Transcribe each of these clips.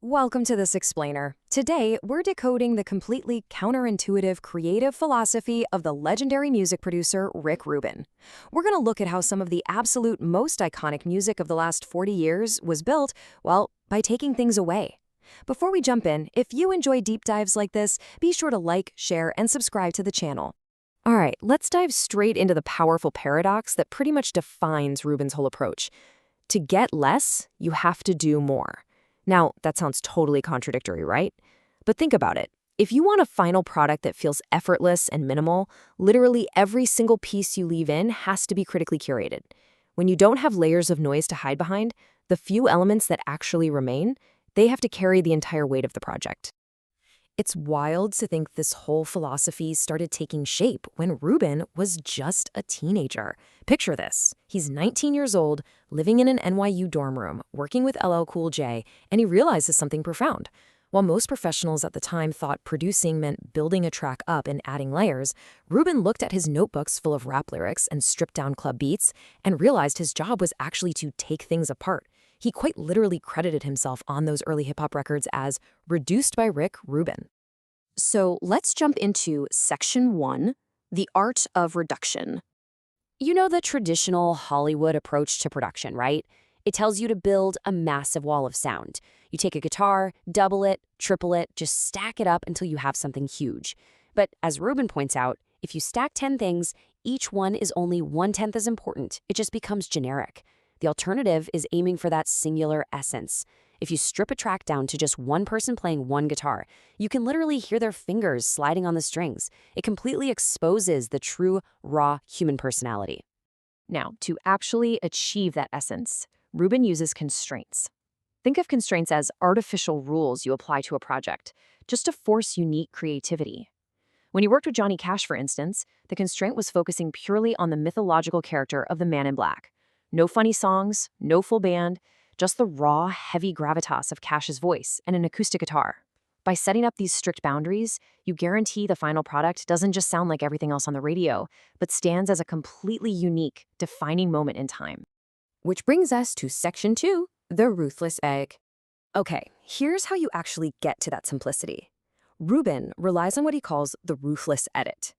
Welcome to This Explainer. Today, we're decoding the completely counterintuitive creative philosophy of the legendary music producer Rick Rubin. We're going to look at how some of the absolute most iconic music of the last 40 years was built, well, by taking things away. Before we jump in, if you enjoy deep dives like this, be sure to like, share, and subscribe to the channel. All right, let's dive straight into the powerful paradox that pretty much defines Rubin's whole approach. To get less, you have to do more. Now, that sounds totally contradictory, right? But think about it. If you want a final product that feels effortless and minimal, literally every single piece you leave in has to be critically curated. When you don't have layers of noise to hide behind, the few elements that actually remain, they have to carry the entire weight of the project. It's wild to think this whole philosophy started taking shape when Rubin was just a teenager. Picture this. He's 19 years old, living in an NYU dorm room, working with LL Cool J, and he realizes something profound. While most professionals at the time thought producing meant building a track up and adding layers, Rubin looked at his notebooks full of rap lyrics and stripped-down club beats and realized his job was actually to take things apart. He quite literally credited himself on those early hip-hop records as "reduced by Rick Rubin." So let's jump into Section 1, the art of reduction. You know the traditional Hollywood approach to production, right? It tells you to build a massive wall of sound. You take a guitar, double it, triple it, just stack it up until you have something huge. But as Rubin points out, if you stack 10 things, each one is only 1/10 as important. It just becomes generic. The alternative is aiming for that singular essence. If you strip a track down to just one person playing one guitar, you can literally hear their fingers sliding on the strings. It completely exposes the true, raw human personality. Now, to actually achieve that essence, Rubin uses constraints. Think of constraints as artificial rules you apply to a project, just to force unique creativity. When he worked with Johnny Cash, for instance, the constraint was focusing purely on the mythological character of the Man in Black. No funny songs, no full band, just the raw, heavy gravitas of Cash's voice and an acoustic guitar. By setting up these strict boundaries, you guarantee the final product doesn't just sound like everything else on the radio, but stands as a completely unique, defining moment in time. Which brings us to Section 2, the ruthless egg. Okay, here's how you actually get to that simplicity. Rubin relies on what he calls the ruthless edit.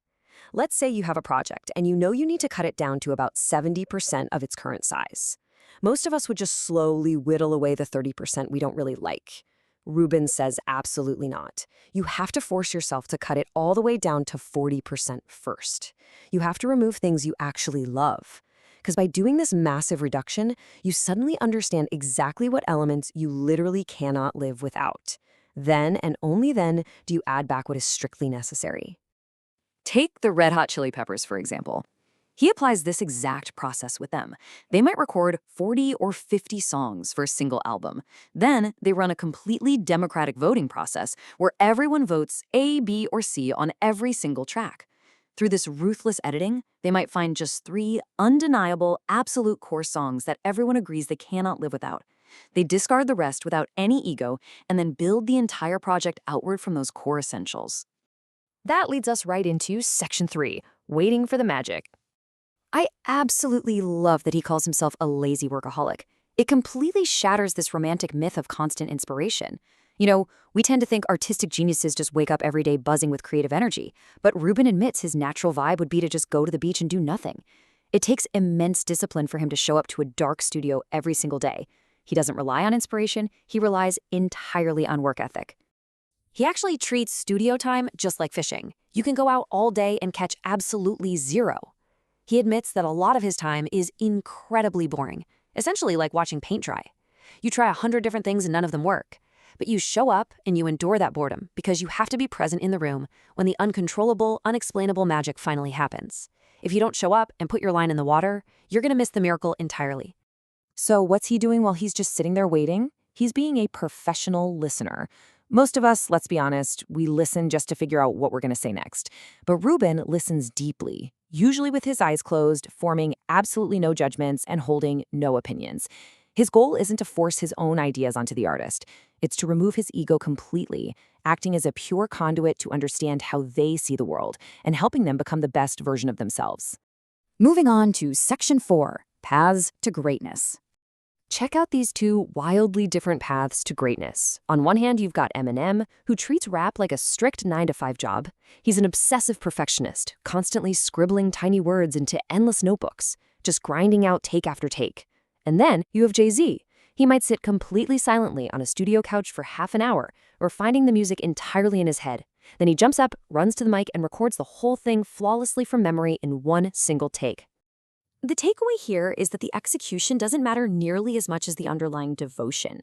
Let's say you have a project and you know you need to cut it down to about 70% of its current size. Most of us would just slowly whittle away the 30% we don't really like. Rubin says absolutely not. You have to force yourself to cut it all the way down to 40% first. You have to remove things you actually love. Because by doing this massive reduction, you suddenly understand exactly what elements you literally cannot live without. Then, and only then, do you add back what is strictly necessary. Take the Red Hot Chili Peppers, for example. He applies this exact process with them. They might record 40 or 50 songs for a single album. Then they run a completely democratic voting process where everyone votes A, B, or C on every single track. Through this ruthless editing, they might find just 3 undeniable, absolute core songs that everyone agrees they cannot live without. They discard the rest without any ego and then build the entire project outward from those core essentials. That leads us right into Section 3, waiting for the magic. I absolutely love that he calls himself a lazy workaholic. It completely shatters this romantic myth of constant inspiration. You know, we tend to think artistic geniuses just wake up every day buzzing with creative energy, but Rubin admits his natural vibe would be to just go to the beach and do nothing. It takes immense discipline for him to show up to a dark studio every single day. He doesn't rely on inspiration, he relies entirely on work ethic. He actually treats studio time just like fishing. You can go out all day and catch absolutely zero. He admits that a lot of his time is incredibly boring, essentially like watching paint dry. You try 100 different things and none of them work. But you show up and you endure that boredom because you have to be present in the room when the uncontrollable, unexplainable magic finally happens. If you don't show up and put your line in the water, you're going to miss the miracle entirely. So what's he doing while he's just sitting there waiting? He's being a professional listener. Most of us, let's be honest, we listen just to figure out what we're going to say next. But Rubin listens deeply, usually with his eyes closed, forming absolutely no judgments and holding no opinions. His goal isn't to force his own ideas onto the artist. It's to remove his ego completely, acting as a pure conduit to understand how they see the world and helping them become the best version of themselves. Moving on to Section 4, Paths to Greatness. Check out these two wildly different paths to greatness. On one hand, you've got Eminem, who treats rap like a strict 9-to-5 job. He's an obsessive perfectionist, constantly scribbling tiny words into endless notebooks, just grinding out take after take. And then you have Jay-Z. He might sit completely silently on a studio couch for half an hour, refining the music entirely in his head. Then he jumps up, runs to the mic, and records the whole thing flawlessly from memory in one single take. The takeaway here is that the execution doesn't matter nearly as much as the underlying devotion.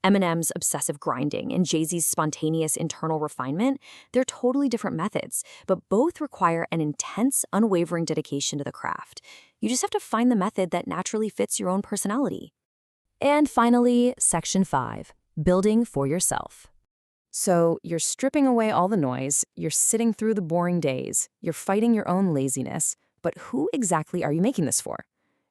Eminem's obsessive grinding and Jay-Z's spontaneous internal refinement, they're totally different methods, but both require an intense, unwavering dedication to the craft. You just have to find the method that naturally fits your own personality. And finally, Section 5, building for yourself. So you're stripping away all the noise, you're sitting through the boring days, you're fighting your own laziness, but who exactly are you making this for?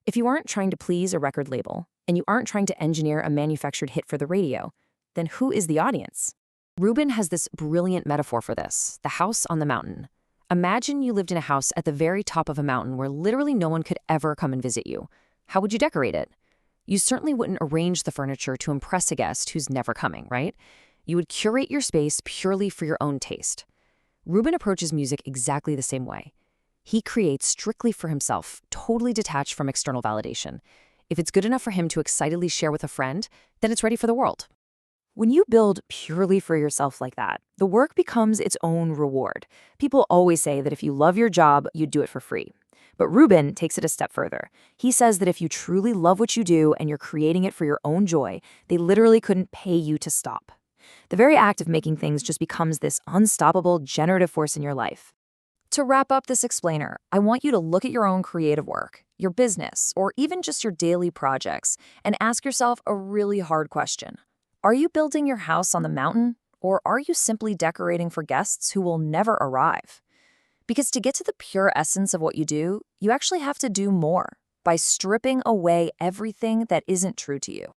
If you aren't trying to please a record label, and you aren't trying to engineer a manufactured hit for the radio, then who is the audience? Rubin has this brilliant metaphor for this, the house on the mountain. Imagine you lived in a house at the very top of a mountain where literally no one could ever come and visit you. How would you decorate it? You certainly wouldn't arrange the furniture to impress a guest who's never coming, right? You would curate your space purely for your own taste. Rubin approaches music exactly the same way. He creates strictly for himself, totally detached from external validation. If it's good enough for him to excitedly share with a friend, then it's ready for the world. When you build purely for yourself like that, the work becomes its own reward. People always say that if you love your job, you'd do it for free. But Rubin takes it a step further. He says that if you truly love what you do and you're creating it for your own joy, they literally couldn't pay you to stop. The very act of making things just becomes this unstoppable, generative force in your life. To wrap up this explainer, I want you to look at your own creative work, your business, or even just your daily projects, and ask yourself a really hard question. Are you building your house on the mountain, or are you simply decorating for guests who will never arrive? Because to get to the pure essence of what you do, you actually have to do more by stripping away everything that isn't true to you.